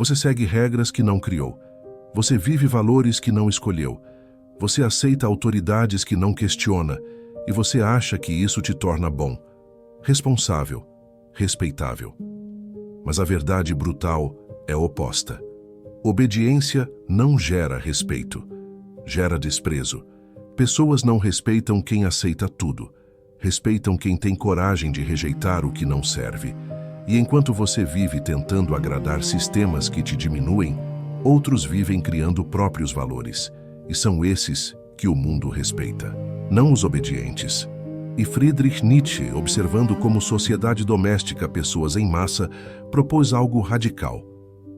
Você segue regras que não criou. Você vive valores que não escolheu. Você aceita autoridades que não questiona. E você acha que isso te torna bom, responsável, respeitável. Mas a verdade brutal é oposta. Obediência não gera respeito, gera desprezo. Pessoas não respeitam quem aceita tudo. Respeitam quem tem coragem de rejeitar o que não serve. E enquanto você vive tentando agradar sistemas que te diminuem, outros vivem criando próprios valores. E são esses que o mundo respeita, não os obedientes. E Friedrich Nietzsche, observando como sociedade doméstica pessoas em massa, propôs algo radical.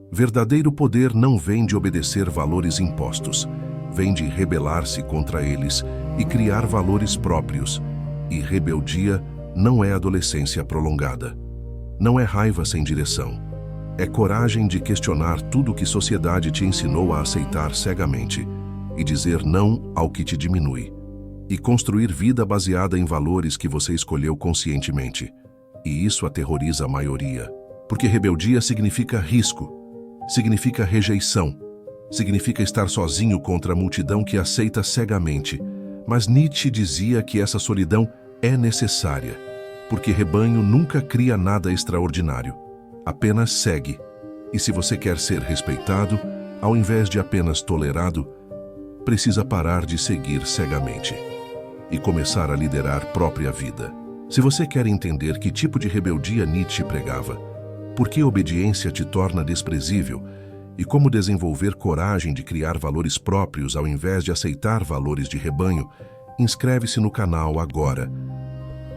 Verdadeiro poder não vem de obedecer valores impostos, vem de rebelar-se contra eles e criar valores próprios. E rebeldia não é adolescência prolongada. Não é raiva sem direção. É coragem de questionar tudo que sociedade te ensinou a aceitar cegamente e dizer não ao que te diminui. E construir vida baseada em valores que você escolheu conscientemente. E isso aterroriza a maioria. Porque rebeldia significa risco, significa rejeição, significa estar sozinho contra a multidão que aceita cegamente. Mas Nietzsche dizia que essa solidão é necessária, porque rebanho nunca cria nada extraordinário, apenas segue. E se você quer ser respeitado, ao invés de apenas tolerado, precisa parar de seguir cegamente e começar a liderar própria vida. Se você quer entender que tipo de rebeldia Nietzsche pregava, por que obediência te torna desprezível e como desenvolver coragem de criar valores próprios ao invés de aceitar valores de rebanho, inscreve-se no canal agora,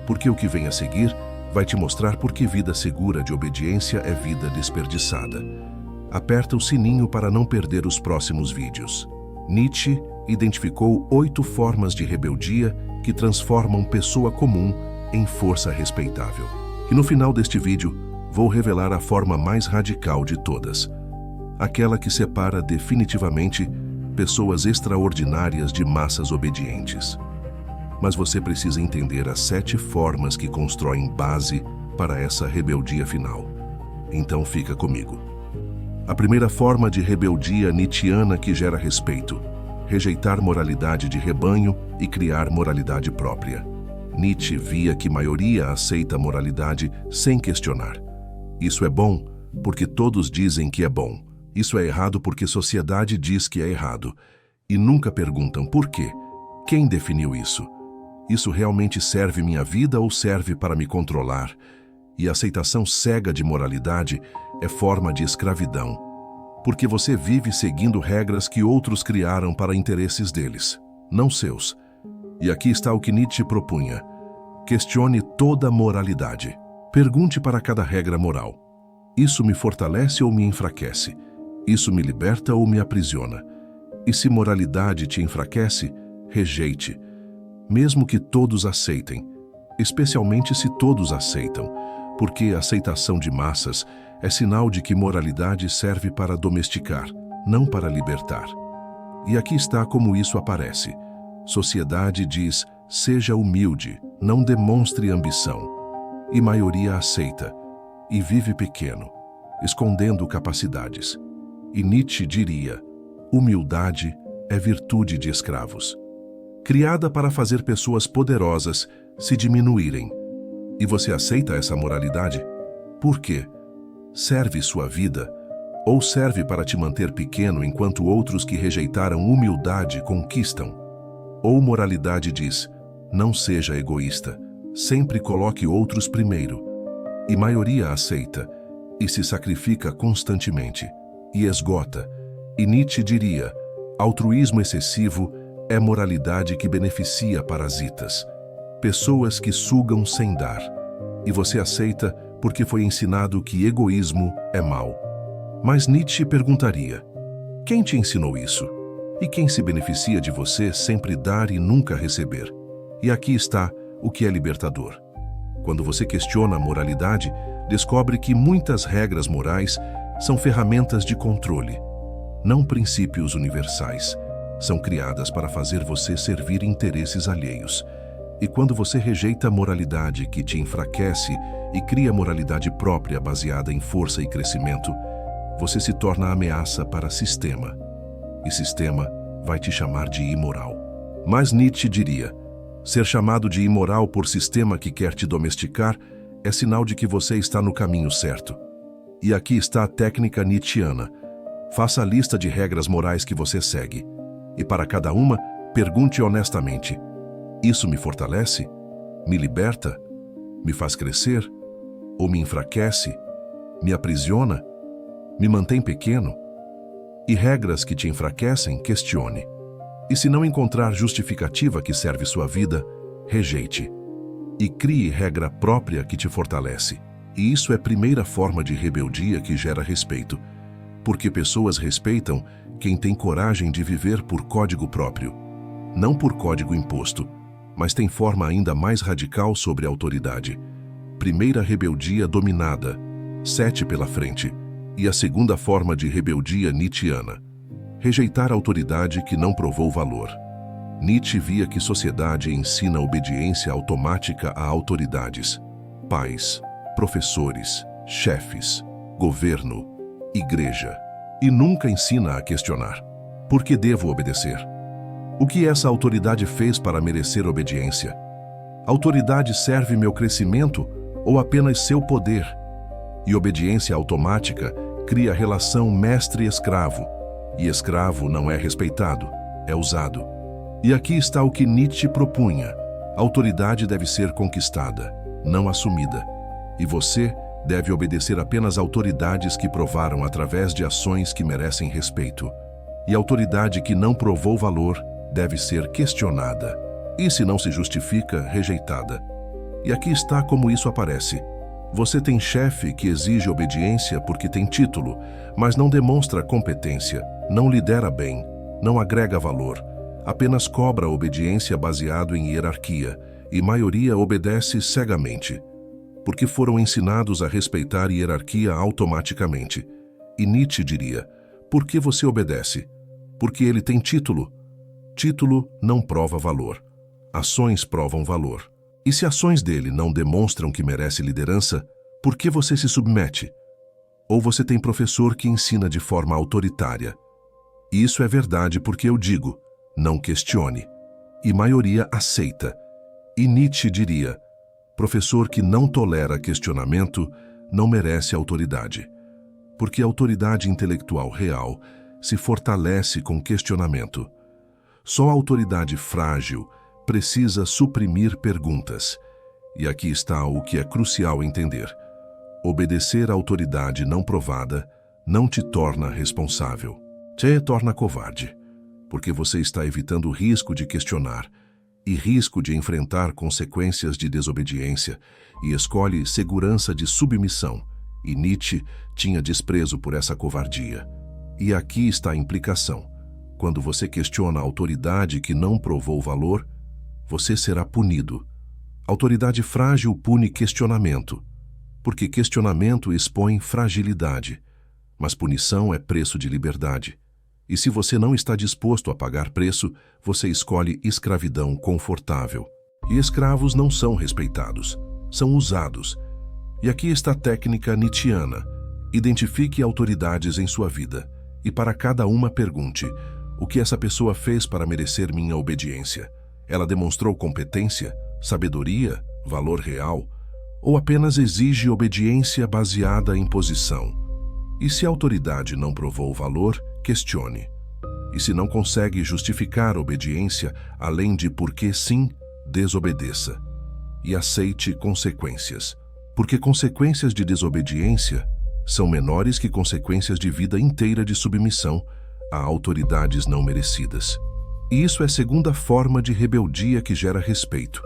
porque o que vem a seguir vai te mostrar por que vida segura de obediência é vida desperdiçada. Aperta o sininho para não perder os próximos vídeos. Nietzsche identificou 8 formas de rebeldia que transformam pessoa comum em força respeitável. E no final deste vídeo, vou revelar a forma mais radical de todas. Aquela que separa definitivamente pessoas extraordinárias de massas obedientes. Mas você precisa entender as 7 formas que constroem base para essa rebeldia final. Então fica comigo. A primeira forma de rebeldia nietzschiana que gera respeito: rejeitar moralidade de rebanho e criar moralidade própria. Nietzsche via que maioria aceita moralidade sem questionar. Isso é bom porque todos dizem que é bom. Isso é errado porque sociedade diz que é errado. E nunca perguntam por quê. Quem definiu isso? Isso realmente serve minha vida ou serve para me controlar? E a aceitação cega de moralidade é forma de escravidão, porque você vive seguindo regras que outros criaram para interesses deles, não seus. E aqui está o que Nietzsche propunha: questione toda moralidade. Pergunte para cada regra moral: isso me fortalece ou me enfraquece? Isso me liberta ou me aprisiona? E se moralidade te enfraquece, rejeite, mesmo que todos aceitem, especialmente se todos aceitam, porque a aceitação de massas é sinal de que moralidade serve para domesticar, não para libertar. E aqui está como isso aparece. Sociedade diz: seja humilde, não demonstre ambição. E maioria aceita, e vive pequeno, escondendo capacidades. E Nietzsche diria: humildade é virtude de escravos, criada para fazer pessoas poderosas se diminuírem. E você aceita essa moralidade? Por quê? Serve sua vida? Ou serve para te manter pequeno enquanto outros que rejeitaram humildade conquistam? Ou moralidade diz: não seja egoísta, sempre coloque outros primeiro. E maioria aceita, e se sacrifica constantemente, e esgota. E Nietzsche diria: altruísmo excessivo é moralidade que beneficia parasitas, pessoas que sugam sem dar. E você aceita porque foi ensinado que egoísmo é mal. Mas Nietzsche perguntaria: quem te ensinou isso? E quem se beneficia de você sempre dar e nunca receber? E aqui está o que é libertador. Quando você questiona a moralidade, descobre que muitas regras morais são ferramentas de controle, não princípios universais. São criadas para fazer você servir interesses alheios. E quando você rejeita a moralidade que te enfraquece e cria moralidade própria baseada em força e crescimento, você se torna ameaça para sistema. E sistema vai te chamar de imoral. Mas Nietzsche diria, ser chamado de imoral por sistema que quer te domesticar é sinal de que você está no caminho certo. E aqui está a técnica nietzschiana. Faça a lista de regras morais que você segue. E para cada uma, pergunte honestamente: isso me fortalece? Me liberta? Me faz crescer? Ou me enfraquece? Me aprisiona? Me mantém pequeno? E regras que te enfraquecem, questione. E se não encontrar justificativa que serve sua vida, rejeite. E crie regra própria que te fortalece. E isso é a primeira forma de rebeldia que gera respeito. Porque pessoas respeitam quem tem coragem de viver por código próprio. Não por código imposto, mas tem forma ainda mais radical sobre a autoridade. Primeira rebeldia dominada, 7 pela frente. E a segunda forma de rebeldia nietzschiana. Rejeitar a autoridade que não provou valor. Nietzsche via que sociedade ensina obediência automática a autoridades. Pais, professores, chefes, governo, igreja. E nunca ensina a questionar. Por que devo obedecer? O que essa autoridade fez para merecer obediência? Autoridade serve meu crescimento ou apenas seu poder? E obediência automática cria a relação mestre-escravo. E escravo não é respeitado, é usado. E aqui está o que Nietzsche propunha. A autoridade deve ser conquistada, não assumida. E você deve obedecer apenas autoridades que provaram através de ações que merecem respeito. E a autoridade que não provou valor deve ser questionada. E se não se justifica, rejeitada. E aqui está como isso aparece. Você tem chefe que exige obediência porque tem título, mas não demonstra competência, não lidera bem, não agrega valor, apenas cobra obediência baseado em hierarquia, e maioria obedece cegamente, porque foram ensinados a respeitar hierarquia automaticamente. E Nietzsche diria, por que você obedece? Porque ele tem título. Título não prova valor. Ações provam valor. E se ações dele não demonstram que merece liderança, por que você se submete? Ou você tem professor que ensina de forma autoritária. E isso é verdade porque eu digo, não questione. E maioria aceita. E Nietzsche diria, professor que não tolera questionamento não merece autoridade. Porque a autoridade intelectual real se fortalece com questionamento. Só a autoridade frágil precisa suprimir perguntas. E aqui está o que é crucial entender. Obedecer à autoridade não provada não te torna responsável. Te torna covarde, porque você está evitando o risco de questionar e risco de enfrentar consequências de desobediência e escolhe segurança de submissão. E Nietzsche tinha desprezo por essa covardia. E aqui está a implicação. Quando você questiona a autoridade que não provou valor, você será punido. Autoridade frágil pune questionamento, porque questionamento expõe fragilidade, mas punição é preço de liberdade. E se você não está disposto a pagar preço, você escolhe escravidão confortável. E escravos não são respeitados, são usados. E aqui está a técnica nietzschiana. Identifique autoridades em sua vida e para cada uma pergunte, o que essa pessoa fez para merecer minha obediência? Ela demonstrou competência, sabedoria, valor real, ou apenas exige obediência baseada em posição? E se a autoridade não provou valor, questione. E se não consegue justificar obediência além de porque sim, desobedeça. E aceite consequências, porque consequências de desobediência são menores que consequências de vida inteira de submissão a autoridades não merecidas. E isso é a segunda forma de rebeldia que gera respeito.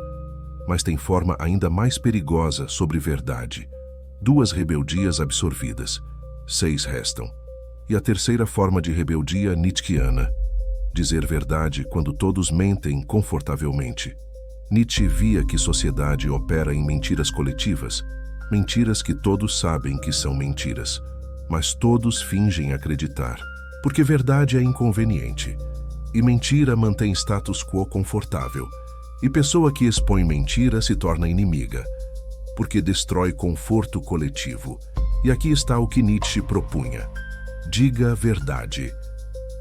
Mas tem forma ainda mais perigosa sobre verdade. 2 rebeldias absorvidas. 6 restam. E a terceira forma de rebeldia nietzschiana. Dizer verdade quando todos mentem confortavelmente. Nietzsche via que sociedade opera em mentiras coletivas. Mentiras que todos sabem que são mentiras. Mas todos fingem acreditar. Porque verdade é inconveniente. E mentira mantém status quo confortável. E pessoa que expõe mentira se torna inimiga, porque destrói conforto coletivo. E aqui está o que Nietzsche propunha. Diga a verdade,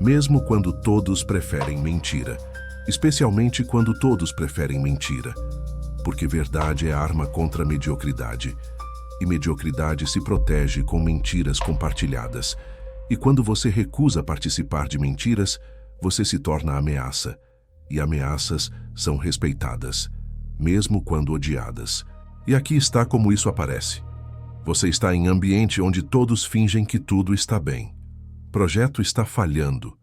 mesmo quando todos preferem mentira, especialmente quando todos preferem mentira, porque verdade é arma contra a mediocridade, e mediocridade se protege com mentiras compartilhadas, e quando você recusa participar de mentiras, você se torna ameaça, e ameaças são respeitadas, mesmo quando odiadas. E aqui está como isso aparece. Você está em ambiente onde todos fingem que tudo está bem. Projeto está falhando,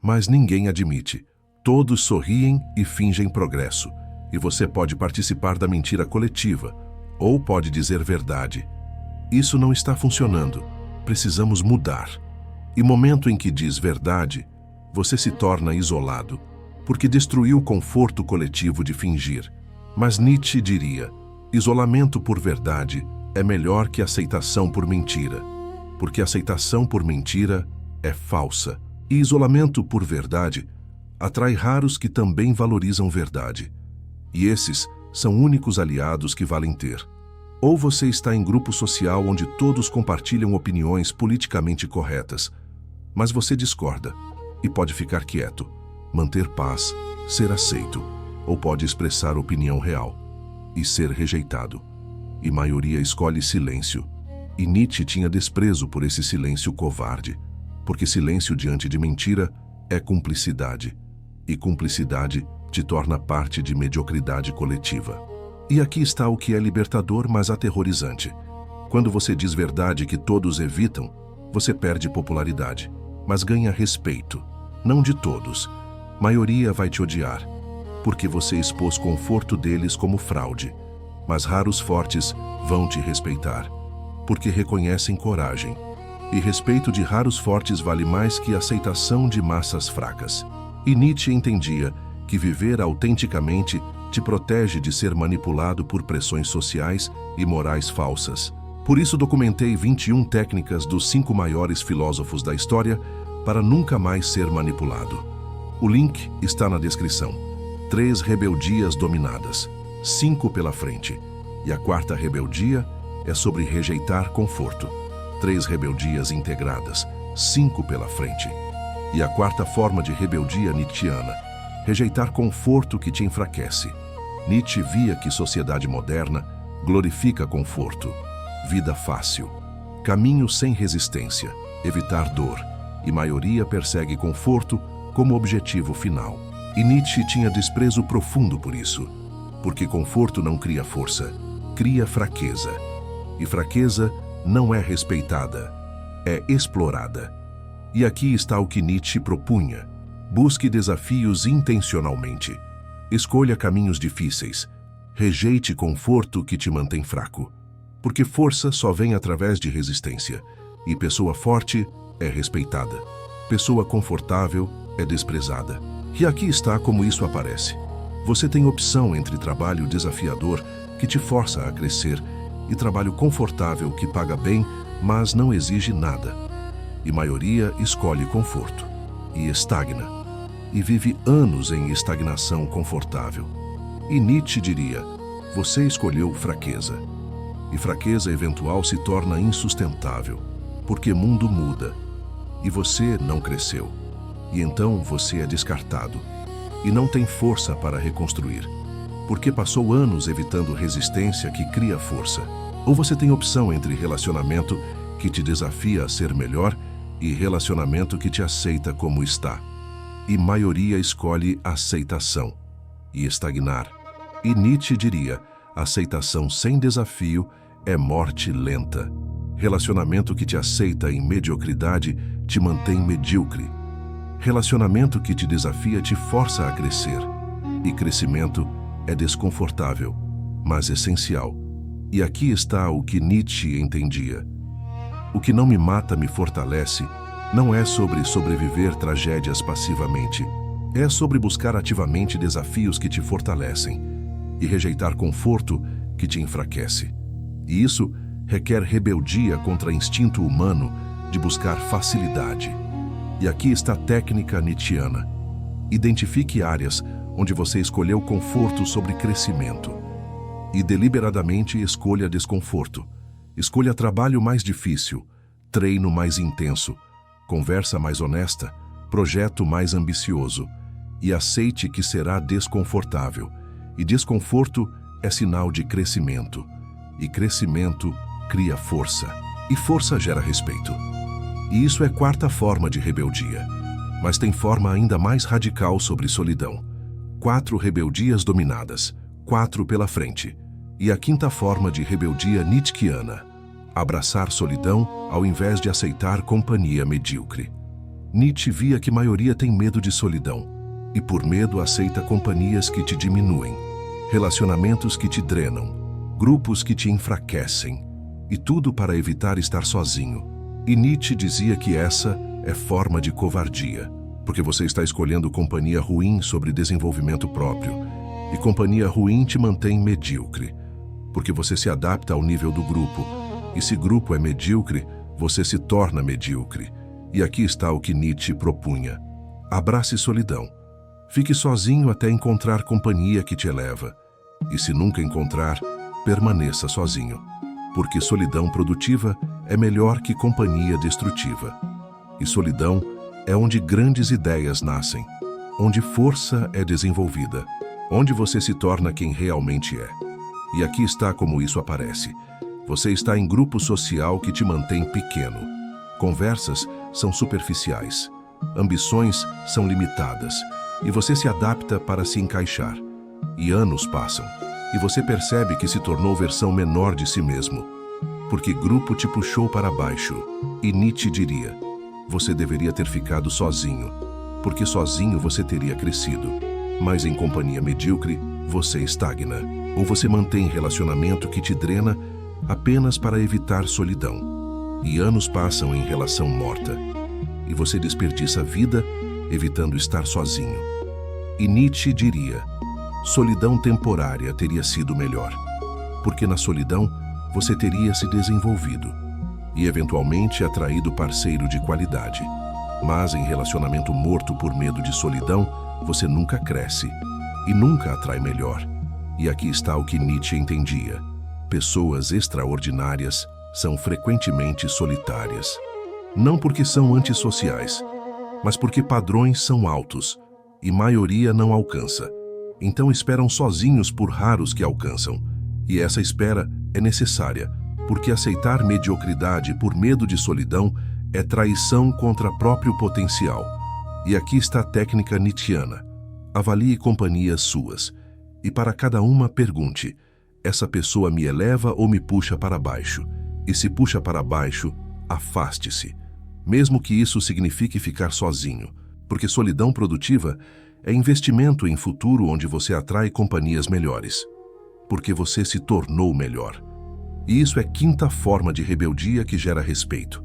mas ninguém admite. Todos sorriem e fingem progresso, e você pode participar da mentira coletiva, ou pode dizer verdade. Isso não está funcionando. Precisamos mudar. E momento em que diz verdade, você se torna isolado, porque destruiu o conforto coletivo de fingir. Mas Nietzsche diria, isolamento por verdade é melhor que aceitação por mentira, porque aceitação por mentira é falsa, e isolamento por verdade atrai raros que também valorizam verdade. E esses são únicos aliados que valem ter. Ou você está em grupo social onde todos compartilham opiniões politicamente corretas, mas você discorda e pode ficar quieto, manter paz, ser aceito, ou pode expressar opinião real e ser rejeitado. E maioria escolhe silêncio. E Nietzsche tinha desprezo por esse silêncio covarde, porque silêncio diante de mentira é cumplicidade, e cumplicidade te torna parte de mediocridade coletiva. E aqui está o que é libertador, mas aterrorizante. Quando você diz verdade que todos evitam, você perde popularidade, mas ganha respeito. Não de todos. Maioria vai te odiar, porque você expôs conforto deles como fraude. Mas raros fortes vão te respeitar, porque reconhecem coragem. E respeito de raros fortes vale mais que aceitação de massas fracas. E Nietzsche entendia que viver autenticamente te protege de ser manipulado por pressões sociais e morais falsas. Por isso documentei 21 técnicas dos 5 maiores filósofos da história para nunca mais ser manipulado. O link está na descrição. 3 rebeldias dominadas, 5 pela frente. E a 4ª rebeldia é sobre rejeitar conforto. 3 rebeldias integradas, 5 pela frente. E a 4ª forma de rebeldia nietzschiana, rejeitar conforto que te enfraquece. Nietzsche via que sociedade moderna glorifica conforto, vida fácil, caminho sem resistência, evitar dor, e maioria persegue conforto como objetivo final. E Nietzsche tinha desprezo profundo por isso, porque conforto não cria força, cria fraqueza. E fraqueza não é respeitada, é explorada. E aqui está o que Nietzsche propunha. Busque desafios intencionalmente. Escolha caminhos difíceis. Rejeite conforto que te mantém fraco. Porque força só vem através de resistência. E pessoa forte é respeitada. Pessoa confortável é desprezada. E aqui está como isso aparece. Você tem opção entre trabalho desafiador, que te força a crescer, e trabalho confortável que paga bem, mas não exige nada. E maioria escolhe conforto. E estagna. E vive anos em estagnação confortável. E Nietzsche diria, você escolheu fraqueza. E fraqueza eventual se torna insustentável, porque mundo muda. E você não cresceu. E então você é descartado. E não tem força para reconstruir, porque passou anos evitando resistência que cria força. Ou você tem opção entre relacionamento que te desafia a ser melhor e relacionamento que te aceita como está. E maioria escolhe aceitação e estagnar. E Nietzsche diria, aceitação sem desafio é morte lenta. Relacionamento que te aceita em mediocridade te mantém medíocre. Relacionamento que te desafia te força a crescer. E crescimento é desconfortável, mas essencial. E aqui está o que Nietzsche entendia. O que não me mata me fortalece não é sobre sobreviver tragédias passivamente. É sobre buscar ativamente desafios que te fortalecem e rejeitar conforto que te enfraquece. E isso requer rebeldia contra o instinto humano de buscar facilidade. E aqui está a técnica nietzschiana. Identifique áreas onde você escolheu conforto sobre crescimento. E deliberadamente escolha desconforto. Escolha trabalho mais difícil, treino mais intenso, conversa mais honesta, projeto mais ambicioso. E aceite que será desconfortável. E desconforto é sinal de crescimento. E crescimento cria força. E força gera respeito. E isso é quarta forma de rebeldia. Mas tem forma ainda mais radical sobre solidão. 4 rebeldias dominadas, 4 pela frente. E a quinta forma de rebeldia nietzschiana: abraçar solidão ao invés de aceitar companhia medíocre. Nietzsche via que a maioria tem medo de solidão, e por medo aceita companhias que te diminuem, relacionamentos que te drenam, grupos que te enfraquecem, e tudo para evitar estar sozinho. E Nietzsche dizia que essa é forma de covardia, porque você está escolhendo companhia ruim sobre desenvolvimento próprio, e companhia ruim te mantém medíocre, porque você se adapta ao nível do grupo, e se grupo é medíocre, você se torna medíocre. E aqui está o que Nietzsche propunha: abrace solidão. Fique sozinho até encontrar companhia que te eleva. E se nunca encontrar, permaneça sozinho. Porque solidão produtiva é melhor que companhia destrutiva. E solidão é onde grandes ideias nascem, onde força é desenvolvida, onde você se torna quem realmente é. E aqui está como isso aparece. Você está em grupo social que te mantém pequeno. Conversas são superficiais. Ambições são limitadas. E você se adapta para se encaixar. E anos passam. E você percebe que se tornou versão menor de si mesmo. Porque grupo te puxou para baixo. E Nietzsche diria: você deveria ter ficado sozinho. Porque sozinho você teria crescido. Mas em companhia medíocre, você estagna. Ou você mantém relacionamento que te drena apenas para evitar solidão. E anos passam em relação morta. E você desperdiça a vida evitando estar sozinho. E Nietzsche diria: solidão temporária teria sido melhor. Porque na solidão você teria se desenvolvido e eventualmente atraído parceiro de qualidade. Mas em relacionamento morto por medo de solidão, você nunca cresce e nunca atrai melhor. E aqui está o que Nietzsche entendia: pessoas extraordinárias são frequentemente solitárias. Não porque são antissociais, mas porque padrões são altos e maioria não alcança. Então esperam sozinhos por raros que alcançam. E essa espera é necessária, porque aceitar mediocridade por medo de solidão é traição contra próprio potencial. E aqui está a técnica nietzschiana: avalie companhias suas. E para cada uma pergunte: essa pessoa me eleva ou me puxa para baixo? E se puxa para baixo, afaste-se. Mesmo que isso signifique ficar sozinho. Porque solidão produtiva é investimento em futuro onde você atrai companhias melhores. Porque você se tornou melhor. E isso é quinta forma de rebeldia que gera respeito.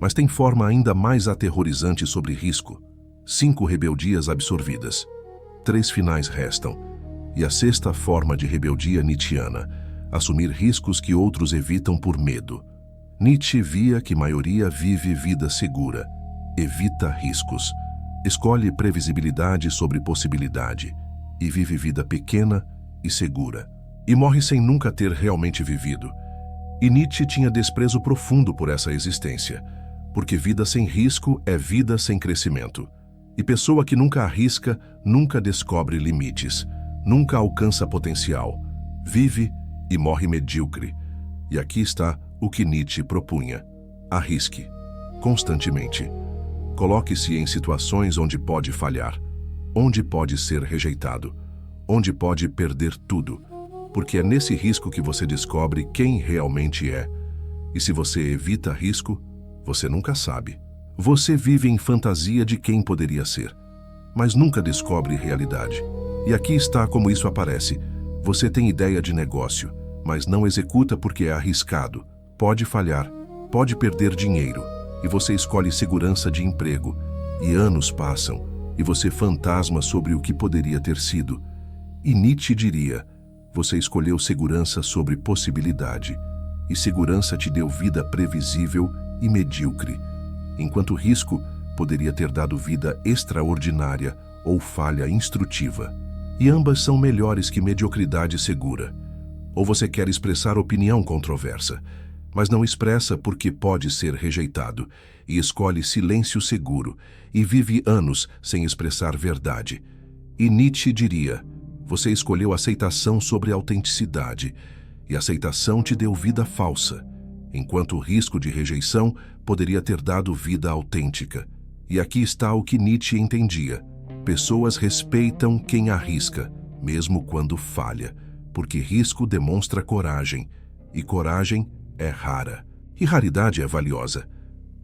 Mas tem forma ainda mais aterrorizante sobre risco. 5 rebeldias absorvidas. 3 finais restam. E a sexta forma de rebeldia nietzschiana: assumir riscos que outros evitam por medo. Nietzsche via que a maioria vive vida segura, evita riscos, escolhe previsibilidade sobre possibilidade e vive vida pequena e segura. E morre sem nunca ter realmente vivido. E Nietzsche tinha desprezo profundo por essa existência, porque vida sem risco é vida sem crescimento. E pessoa que nunca arrisca, nunca descobre limites, nunca alcança potencial, vive e morre medíocre. E aqui está o que Nietzsche propunha: arrisque, constantemente. Coloque-se em situações onde pode falhar, onde pode ser rejeitado, onde pode perder tudo, porque é nesse risco que você descobre quem realmente é. E se você evita risco, você nunca sabe. Você vive em fantasia de quem poderia ser, mas nunca descobre realidade. E aqui está como isso aparece: você tem ideia de negócio, mas não executa porque é arriscado, pode falhar, pode perder dinheiro, e você escolhe segurança de emprego, e anos passam, e você fantasma sobre o que poderia ter sido. E Nietzsche diria: você escolheu segurança sobre possibilidade, e segurança te deu vida previsível e medíocre, enquanto risco poderia ter dado vida extraordinária ou falha instrutiva. E ambas são melhores que mediocridade segura. Ou você quer expressar opinião controversa, mas não expressa porque pode ser rejeitado, e escolhe silêncio seguro, e vive anos sem expressar verdade. E Nietzsche diria: você escolheu aceitação sobre autenticidade, e aceitação te deu vida falsa, enquanto o risco de rejeição poderia ter dado vida autêntica. E aqui está o que Nietzsche entendia: pessoas respeitam quem arrisca, mesmo quando falha, porque risco demonstra coragem, e coragem é rara. E raridade é valiosa.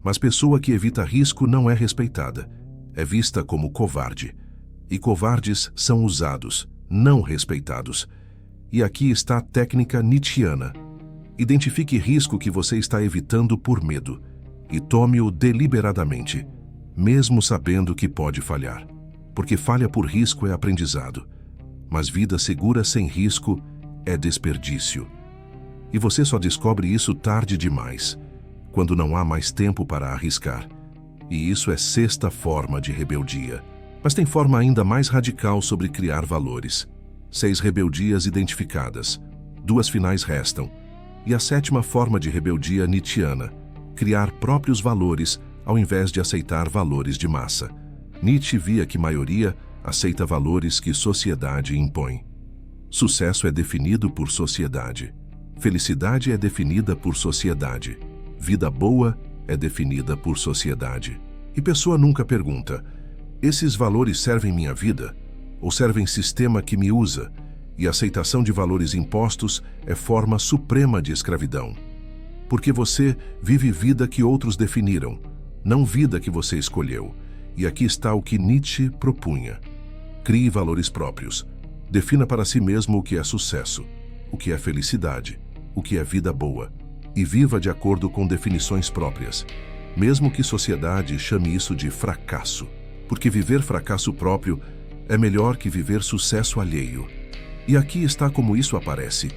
Mas pessoa que evita risco não é respeitada, é vista como covarde. E covardes são usados, não respeitados. E aqui está a técnica nietzschiana. Identifique risco que você está evitando por medo e tome-o deliberadamente, mesmo sabendo que pode falhar. Porque falha por risco é aprendizado, mas vida segura sem risco é desperdício. E você só descobre isso tarde demais, quando não há mais tempo para arriscar. E isso é sexta forma de rebeldia. Mas tem forma ainda mais radical sobre criar valores. 6 rebeldias identificadas. 2 finais restam. E a 7ª forma de rebeldia nietzschiana: criar próprios valores ao invés de aceitar valores de massa. Nietzsche via que maioria aceita valores que sociedade impõe. Sucesso é definido por sociedade. Felicidade é definida por sociedade. Vida boa é definida por sociedade. E pessoa nunca pergunta: esses valores servem minha vida? Ou servem sistema que me usa? E a aceitação de valores impostos é forma suprema de escravidão. Porque você vive vida que outros definiram, não vida que você escolheu. E aqui está o que Nietzsche propunha: crie valores próprios. Defina para si mesmo o que é sucesso, o que é felicidade, o que é vida boa. E viva de acordo com definições próprias, mesmo que sociedade chame isso de fracasso. Porque viver fracasso próprio é melhor que viver sucesso alheio. E aqui está como isso aparece.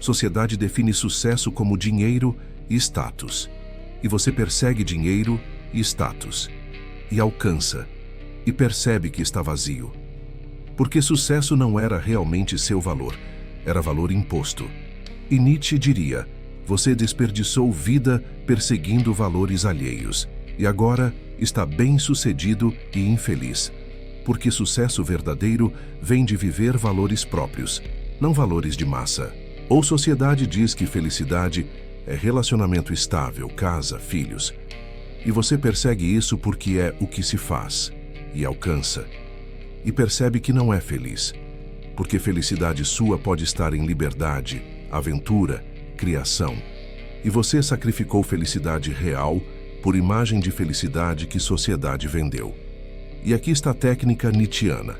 Sociedade define sucesso como dinheiro e status. E você persegue dinheiro e status. E alcança. E percebe que está vazio. Porque sucesso não era realmente seu valor, era valor imposto. E Nietzsche diria: você desperdiçou vida perseguindo valores alheios, e agora está bem-sucedido e infeliz. Porque sucesso verdadeiro vem de viver valores próprios, não valores de massa. Ou sociedade diz que felicidade é relacionamento estável, casa, filhos. E você persegue isso porque é o que se faz, e alcança. E percebe que não é feliz, porque felicidade sua pode estar em liberdade, aventura, criação. E você sacrificou felicidade real por imagem de felicidade que sociedade vendeu. E aqui está a técnica nietzschiana.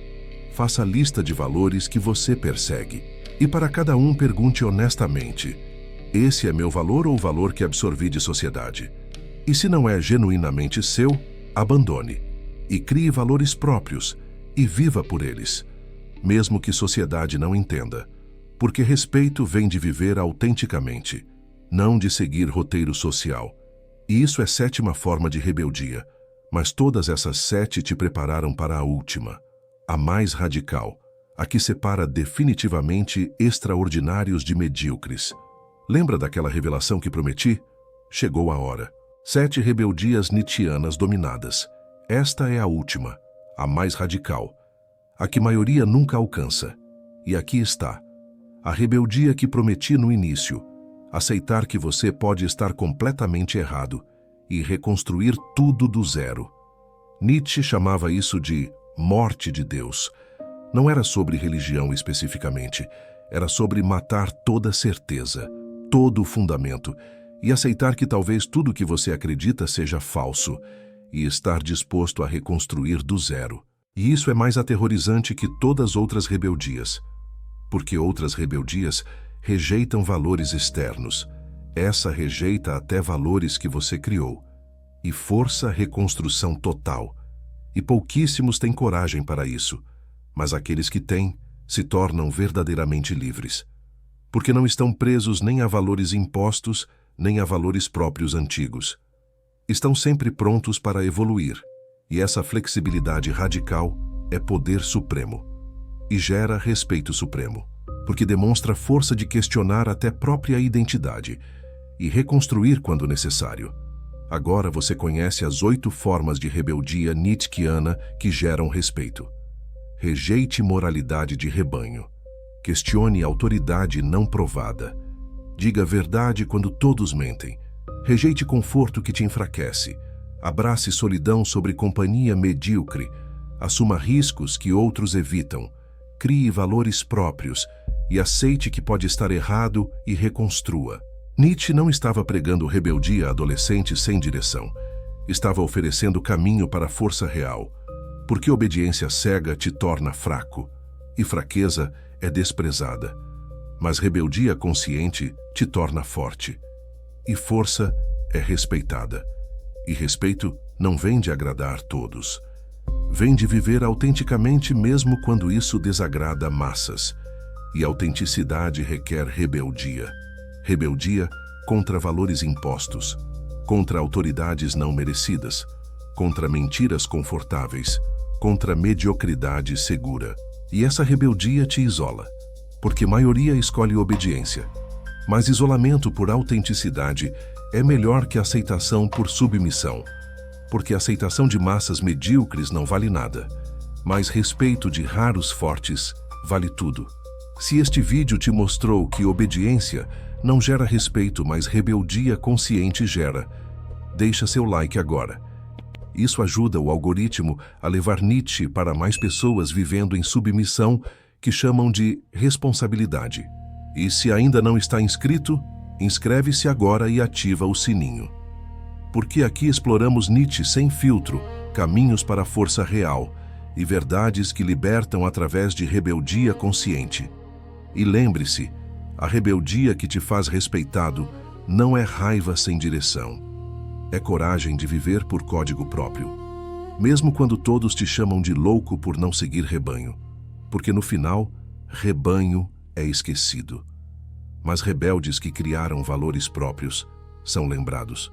Faça a lista de valores que você persegue. E para cada um pergunte honestamente: esse é meu valor ou o valor que absorvi de sociedade? E se não é genuinamente seu, abandone. E crie valores próprios e viva por eles, mesmo que sociedade não entenda. Porque respeito vem de viver autenticamente, não de seguir roteiro social. E isso é 7ª forma de rebeldia. Mas todas essas 7 te prepararam para a última, a mais radical, a que separa definitivamente extraordinários de medíocres. Lembra daquela revelação que prometi? Chegou a hora. 7 rebeldias nietzschianas dominadas. Esta é a última, a mais radical, a que maioria nunca alcança. E aqui está. A rebeldia que prometi no início: aceitar que você pode estar completamente errado e reconstruir tudo do zero. Nietzsche chamava isso de morte de Deus. Não era sobre religião especificamente, era sobre matar toda certeza, todo o fundamento, e aceitar que talvez tudo que você acredita seja falso, e estar disposto a reconstruir do zero. E isso é mais aterrorizante que todas as outras rebeldias, porque outras rebeldias rejeitam valores externos. Essa rejeita até valores que você criou, e força reconstrução total. E pouquíssimos têm coragem para isso, mas aqueles que têm se tornam verdadeiramente livres, porque não estão presos nem a valores impostos, nem a valores próprios antigos. Estão sempre prontos para evoluir, e essa flexibilidade radical é poder supremo, e gera respeito supremo, porque demonstra força de questionar até própria identidade, e reconstruir quando necessário. Agora você conhece as 8 formas de rebeldia nietzschiana que geram respeito. Rejeite moralidade de rebanho. Questione autoridade não provada. Diga a verdade quando todos mentem. Rejeite conforto que te enfraquece. Abrace solidão sobre companhia medíocre. Assuma riscos que outros evitam. Crie valores próprios e aceite que pode estar errado e reconstrua. Nietzsche não estava pregando rebeldia a adolescentes sem direção. Estava oferecendo caminho para a força real. Porque obediência cega te torna fraco, e fraqueza é desprezada. Mas rebeldia consciente te torna forte, e força é respeitada. E respeito não vem de agradar todos. Vem de viver autenticamente mesmo quando isso desagrada massas. E autenticidade requer rebeldia. Rebeldia contra valores impostos, contra autoridades não merecidas, contra mentiras confortáveis, contra mediocridade segura. E essa rebeldia te isola, porque maioria escolhe obediência. Mas isolamento por autenticidade é melhor que aceitação por submissão, porque aceitação de massas medíocres não vale nada, mas respeito de raros fortes vale tudo. Se este vídeo te mostrou que obediência não gera respeito, mas rebeldia consciente gera, deixa seu like agora. Isso ajuda o algoritmo a levar Nietzsche para mais pessoas vivendo em submissão, que chamam de responsabilidade. E se ainda não está inscrito, inscreve-se agora e ativa o sininho. Porque aqui exploramos Nietzsche sem filtro, caminhos para a força real e verdades que libertam através de rebeldia consciente. E lembre-se, a rebeldia que te faz respeitado não é raiva sem direção. É coragem de viver por código próprio, mesmo quando todos te chamam de louco por não seguir rebanho, porque no final, rebanho é esquecido. Mas rebeldes que criaram valores próprios são lembrados.